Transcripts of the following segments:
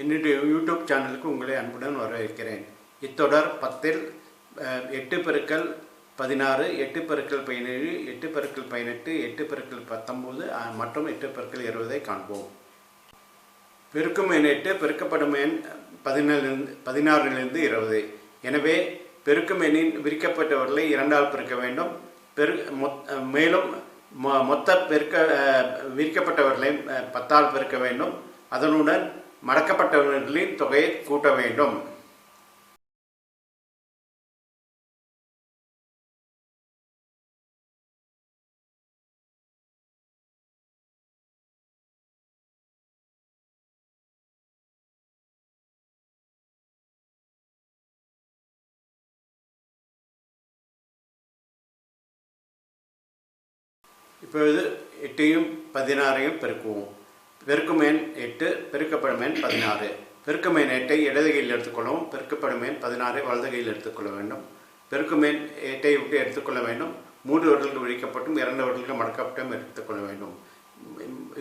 என்னுடைய யூடியூப் சேனலுக்கு உங்களை அன்புடன் வரவேற்கிறேன். இத்தொடர் 10 8 பெருக்கல் 16, 8 பெருக்கல் 17, 8 பெருக்கல் 18, 8 பெருக்கல் 19 மற்றும் 8 பெருக்கல் 20 காண்போம். பெருக்கும் எண் 8 பெருக்கப்படும் எண் 16 20. எனவே பெருக்கும் எண்ணின் விரிக்கப்பட்டவர்களை 2ஆல் பெருக்க வேண்டும். மேலும் மொத்த விரிக்கப்பட்டவர்களை 10ஆல் பெருக்க வேண்டும். அதனுடன் மடக்கப்பட்டவர்களின் தொகையை கூட்ட வேண்டும். இப்பொழுது 8ஐயும் 16ஐயும் பெருக்குவோம். பெருக்கும் எண் 8 பெருக்கப்படும் எண் 16. பெருக்கும் எண் 8ஐ இடது கையில் எடுத்துக்கொள்ளவும். பெருக்கப்படும் எண் 16ஐ வலது கையில் எடுத்துக்கொள்ள வேண்டும். பெருக்கும் எண் 8ஐ விட்டு எடுத்துக்கொள்ள வேண்டும். 3 விரல்கள் விரிக்கப்பட்டும் 2 விரல்கள் மடக்கப்பட்டும் எடுத்துக்கொள்ள வேண்டும்.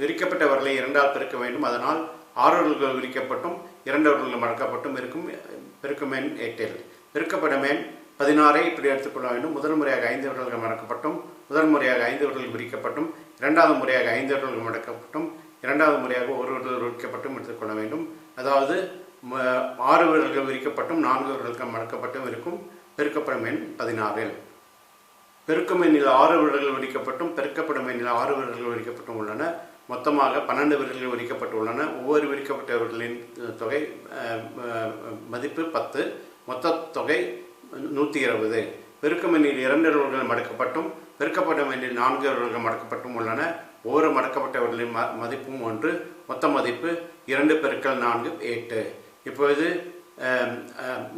விரிக்கப்பட்டவர்களை 2ஆல் பெருக்க வேண்டும். அதனால் 6 விரல்கள் விரிக்கப்பட்டும் 2 விரல்கள் மடக்கப்பட்டும் இருக்கும். பெருக்கும் எண் 8இல் பெருக்கப்படும் எண் 16ஐ இப்படி எடுத்துக்கொள்ள வேண்டும். முதல் முறையாக 5 விரல்கள் மடக்கப்பட்டும், முதல் முறையாக 5 விரல்கள் விரிக்கப்பட்டும், இரண்டாவது முறையாக 5 விரல்கள் மடக்கப்பட்டும், இரண்டாவது முறையாக 1 விரல் விரிக்கப்பட்டும் எடுத்துக்கொள்ள வேண்டும். அதாவது 6 விரல்கள் விரிக்கப்பட்டும் 4 விரல்கள் மடக்கப்பட்டும் இருக்கும். பெருக்கப்படும் எண் 16இல் பெருக்கும் எண்ணில் 6 விரல்கள் விரிக்கப்பட்டும் பெருக்கப்படும் எண்ணில் 6 விரல்கள் விரிக்கப்பட்டும் உள்ளன. மொத்தமாக 12 விரல்கள் விரிக்கப்பட்டு உள்ளன. ஒவ்வொரு விரிக்கப்பட்டவர்களின் தொகை மதிப்பு 10. மொத்த தொகை 120. பெருக்கும் எண்ணில் 2 விரல்கள் மடக்கப்பட்டும் பெருக்கப்படும் எண்ணில் 4 விரல்கள் மடக்கப்பட்டும் உள்ளன. ஒவ்வொரு மடக்கப்பட்டவர்களின் மதிப்பும் 1. மொத்த மதிப்பு 2 பெருக்கல் 4 8. இப்பொழுது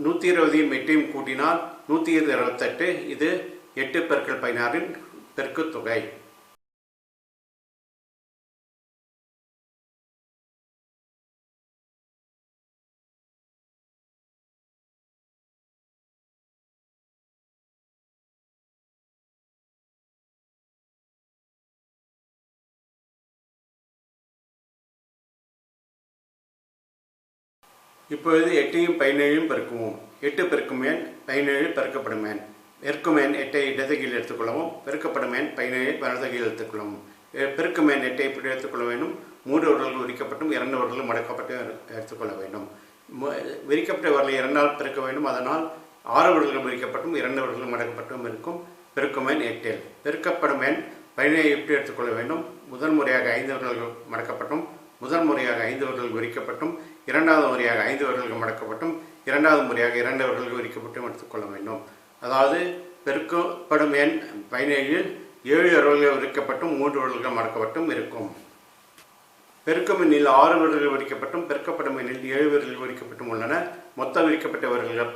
120ஐயும் 8ஐயும் கூட்டினால் 128. இது 8 பெருக்கல் 16இன் பெருக்குத் தொகை. இப்பொழுது 8ஐயும் 17ஐயும் பெருக்குவோம். 8 பெருக்கும் எண் 17 பெருக்கப்படும் எண். பெருக்கும் எண் 8ஐ இடது கையில் எடுத்துக்கொள்ளவும். பெருக்கப்படும் எண் 17ஐ வலது கையில் எடுத்துக்கொள்ளவும். பெருக்கும் எண் 8ஐ இப்படி எடுத்துக்கொள்ள வேண்டும். 3 விரல்கள் விரிக்கப்பட்டும் 2 விரல்கள் மடக்கப்பட்டும் எடுத்துக்கொள்ள வேண்டும். விரிக்கப்பட்ட விரலை 2ஆல் பெருக்க வேண்டும். அதனால் 6 விரல்கள் விரிக்கப்பட்டும் 2 விரல்கள் மடக்கப்பட்டும் இருக்கும். பெருக்கும் எண் 8இல் பெருக்கப்படும் எண் 17ஐ இப்படி எடுத்துக்கொள்ள வேண்டும். முதல் முறையாக 5 விரல்கள் மடக்கப்பட்டும், முதல் முறையாக 5 விரல்கள் விரிக்கப்பட்டும், இரண்டாவது முறையாக 5 விரல்கள் மடக்கப்பட்டும், இரண்டாவது முறையாக 2 விரல்கள் விரிக்கப்பட்டும் எடுத்துக்கொள்ள வேண்டும். அதாவது பெருக்கப்படும் எண் 17இல் 7 விரல்கள் விரிக்கப்பட்டும் 3 விரல்கள் மடக்கப்பட்டும் இருக்கும். பெருக்கும் எண்ணில் 6 விரல்கள் விரிக்கப்பட்டும் பெருக்கப்படும் எண்ணில் 7 விரல்கள் விரிக்கப்பட்டும் உள்ளன. மொத்த விரிக்கப்பட்ட விரல்கள்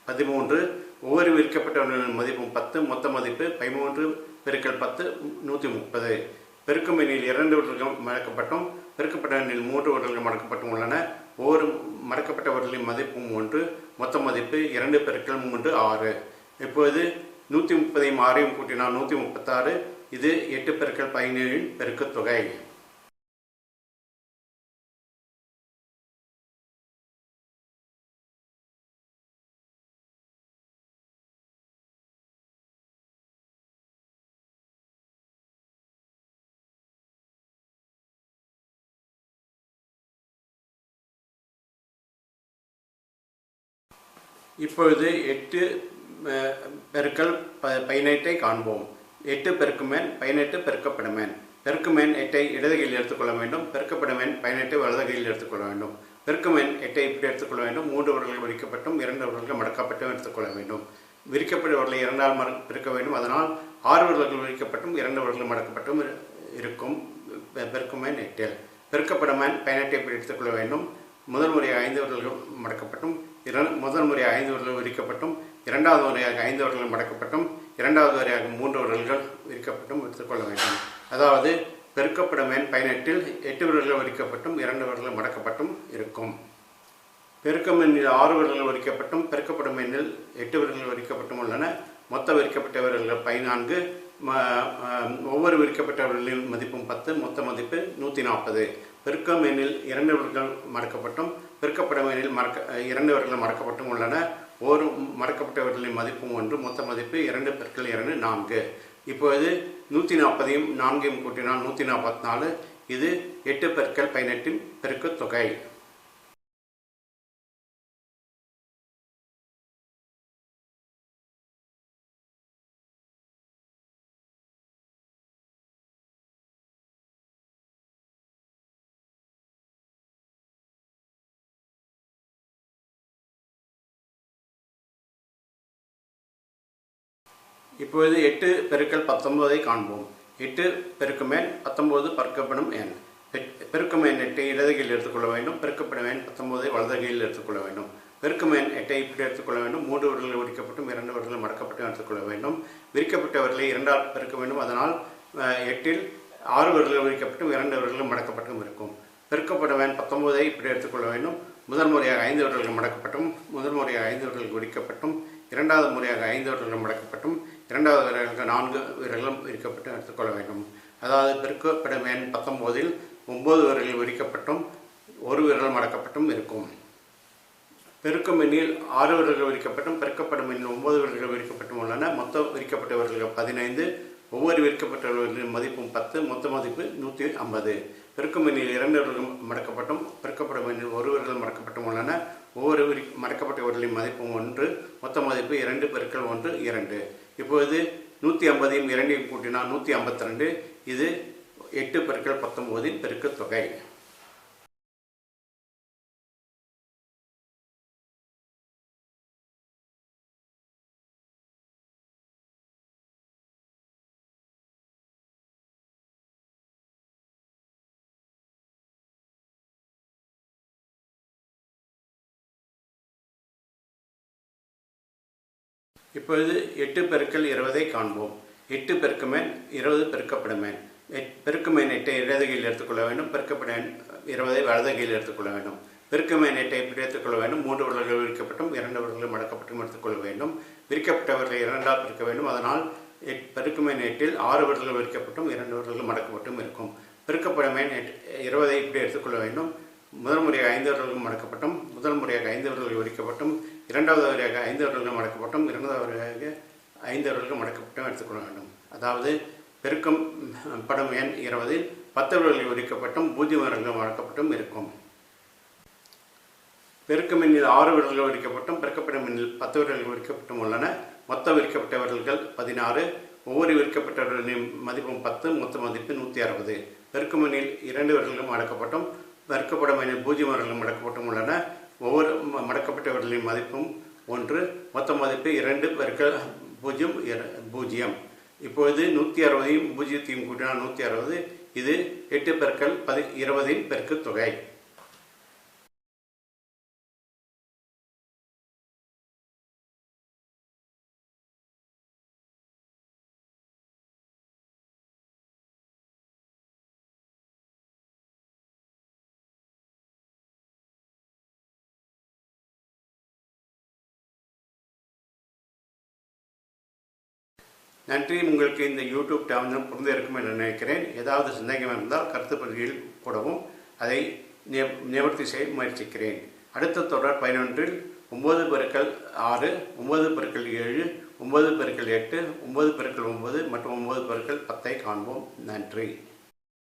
13. ஒவ்வொரு விரிக்கப்பட்டவர்களின் மதிப்பும் 10. மொத்த மதிப்பு 13 பெருக்கல் 10 130. பெருக்கும் எண்ணில் 2 விரல்கள் மடக்கப்பட்டும் பெருக்கப்பட்ட எண்ணில் 3 விரல்கள் மடக்கப்பட்டும் உள்ளன. ஒவ்வொரு மடக்கப்பட்டவர்களின் மதிப்பும் 1. மொத்த மதிப்பு 2 பெருக்கல் 3 6. இப்பொழுது 130ஐயும் 6ஐயும் கூட்டினால் 136. இது 8 பெருக்கல் 17இன் பெருக்குத் தொகை. இப்பொழுது 8 பெருக்கல் 18ஐ காண்போம். 8 பெருக்கும் எண் 18 பெருக்கப்படும் எண். பெருக்கும் எண் 8ஐ இடது கையில் எடுத்துக்கொள்ள வேண்டும். பெருக்கப்படும் எண் 18ஐ வலது கையில் எடுத்துக்கொள்ள வேண்டும். பெருக்கும் எண் 8ஐ இப்படி எடுத்துக்கொள்ள வேண்டும். 3 விரல்கள் விரிக்கப்பட்டும் 2 விரல்கள் மடக்கப்பட்டும் எடுத்துக்கொள்ள வேண்டும். விரிக்கப்பட்டவர்களை 2ஆல் பெருக்க வேண்டும். அதனால் 6 விரல்கள் விரிக்கப்பட்டும் 2 விரல்கள் மடக்கப்பட்டும் இருக்கும். பெருக்கும் எண் 8இல் பெருக்கப்படும் எண் 18ஐ இப்படி எடுத்துக்கொள்ள வேண்டும். முதல் முறையாக 5 விரல்கள் மடக்கப்பட்டும், முதல் முறையாக 5 விரல்கள் விரிக்கப்பட்டும், இரண்டாவது முறையாக 5 விரல்கள் மடக்கப்பட்டும், இரண்டாவது முறையாக 3 விரல்கள் விரிக்கப்பட்டும் எடுத்துக்கொள்ள வேண்டும். அதாவது பெருக்கப்படும் எண் 18இல் 8 விரல்கள் விரிக்கப்பட்டும் 2 விரல்கள் மடக்கப்பட்டும் இருக்கும். பெருக்கும் எண்ணில் 6 விரல்கள் விரிக்கப்பட்டும் பெருக்கப்படும் எண்ணில் 8 விரல்கள் விரிக்கப்பட்டும் உள்ளன. மொத்த விரிக்கப்பட்ட விரல்கள் 14. ஒவ்வொரு விரிக்கப்பட்டவர்களின் மதிப்பும் 10, மொத்த மதிப்பு 140. பெருக்கம் எண்ணில் 2 வர்கள் மறக்கப்பட்டும் பெருக்கப்படும் எண்ணில் இரண்டு வர்கள் மறக்கப்பட்டும் உள்ளன. ஒரு மறக்கப்பட்டவர்களின் மதிப்பும் 1, மொத்த மதிப்பு 2 × 2 4. இப்போது 140ஐயும் 4ஐயும் கூட்டினால் 144. இது 8 × 18 பெருக்குத் தொகை. இப்பொழுது 8 × 19 காண்போம். 8 பெருக்கும் எண் 19 பெருக்கப்படும் எண். பெருக்கும் எண் 8 இடது கையில் எடுத்துக்கொள்ள வேண்டும். பெருக்கப்படும் எண் 19 வலது கையில் எடுத்துக்கொள்ள வேண்டும். பெருக்கும் எண் 8 இப்படி எடுத்துக்கொள்ள வேண்டும். 3 வர்கள் விரிக்கப்பட்டும் 2 வர்கள் மடக்கப்பட்டும் எடுத்துக்கொள்ள வேண்டும். விரிக்கப்பட்டவர்களை 2 ஆல் பெருக்க வேண்டும். அதனால் 8இல் 6 வர்கள் விரிக்கப்பட்டும் 2 வர்கள் மடக்கப்பட்டும் இருக்கும். பெருக்கப்படும் எண் 19 இப்படி எடுத்துக்கொள்ள வேண்டும். முதல் முறையாக 5 வர்கள் மடக்கப்பட்டும் முதல் முறையாக 5 வர்கள் விரிக்கப்பட்டும் இரண்டாவது முறையாக 5 வர்கள் மடக்கப்பட்டும் இரண்டாவது விரல்களுக்கு 4 விரல்களும் விரிக்கப்பட்டு எடுத்துக்கொள்ள வேண்டும். அதாவது பெருக்கப்படும் எண் 19இல் 9 விரல்கள் விரிக்கப்பட்டும் 1 விரல் மடக்கப்பட்டும் இருக்கும். பெருக்கும் எண்ணில் 6 விரல்கள் விரிக்கப்பட்டும் பெருக்கப்படும் எண்ணில் 9 விரல்கள் விரிக்கப்பட்டும் உள்ளன. மொத்தம் விரிக்கப்பட்ட விரல்கள் 15. ஒவ்வொரு விரிக்கப்பட்டவர்களின் மதிப்பும் 10, மொத்த மதிப்பு 150. பெருக்கும் எண்ணில் 2 விரல்கள் மடக்கப்பட்டும் பெருக்கப்படும் எண்ணில் 1 விரல் மடக்கப்பட்டும் உள்ளன. ஒவ்வொரு மடக்கப்பட்டவர்களின் மதிப்பும் 1, மொத்த மதிப்பு 2 × 1 2. இப்பொழுது 150ஐயும் 2ஐயும் கூட்டினால் 152. இது 8 × 19 பெருக்குத் தொகை. இப்பொழுது 8 × 20 காண்போம். 8 பெருக்கும் எண் 20 பெருக்கப்படும் எண். பெருக்கும் எண் 8 இடது கையில் எடுத்துக்கொள்ள வேண்டும். பெருக்கப்படும் எண் 20 வலது கையில் எடுத்துக்கொள்ள வேண்டும். பெருக்கும் எண் 8 இப்படி எடுத்துக்கொள்ள வேண்டும். 3 விரல்கள் விரிக்கப்பட்டும் 2 விரல்கள் மடக்கப்பட்டும் எடுத்துக்கொள்ள வேண்டும். விரிக்கப்பட்டவர்களை 2 ஆல் பெருக்க வேண்டும். அதனால் பெருக்கும் எண் 8இல் 6 விரல்கள் விரிக்கப்பட்டும் 2 விரல்கள் மடக்கப்பட்டும் இருக்கும். பெருக்கப்படும் எண் 20ஐ இப்படி எடுத்துக்கொள்ள வேண்டும். முதல் முறையாக 5 விரல்கள் மடக்கப்பட்டும் முதல் முறையாக 5 விரல்கள் விரிக்கப்பட்டும் இரண்டாவது முறையாக 5 விரல்கள் மடக்கப்பட்டும் இரண்டாவது முறையாக 5 விரல்கள் மடக்கப்பட்டும் எடுத்துக்கொள்ள வேண்டும். அதாவது பெருக்கம் படும் எண் 20இல் 10 விரல்கள் விரிக்கப்பட்டும் 0 விரல்கள் மடக்கப்பட்டும் இருக்கும். பெருக்கும் எண்ணில் 6 விரல்கள் விரிக்கப்பட்டும் பெருக்கப்படும் எண்ணில் 10 விரல்கள் விரிக்கப்பட்டும் உள்ளன. மொத்த விரிக்கப்பட்ட விரல்கள் 16. ஒவ்வொரு விரிக்கப்பட்டவர்களின் மதிப்பும் 10, மொத்த மதிப்பு 160. பெருக்கும் எண்ணில் 2 விரல்கள் மடக்கப்பட்டும் பெருக்கப்படும் எண்ணில் 0 விரல்கள் மடக்கப்பட்டும் உள்ளன. ஒவ்வொரு மடக்கப்பட்டவர்களின் மதிப்பும் 1, மொத்த மதிப்பு 2 × 0 0. இப்பொழுது 160ஐயும் 0ஐயும் கூட்டினால் 160. இது 8 × 20 பெருக்குத் தொகை. நன்றி. உங்களுக்கு இந்த யூடியூப் சேனல் புரிந்திருக்கும் என்று நினைக்கிறேன். ஏதாவது சந்தேகம் இருந்தால் கருத்து பகுதியில் போடவும் அதை நிவர்த்தி செய்ய முயற்சிக்கிறேன். அடுத்த தொடர் 11இல் 9 × 6, 9 × 7, 9 × 8, 9 × 9 மற்றும் 9 × 10 காண்போம். நன்றி.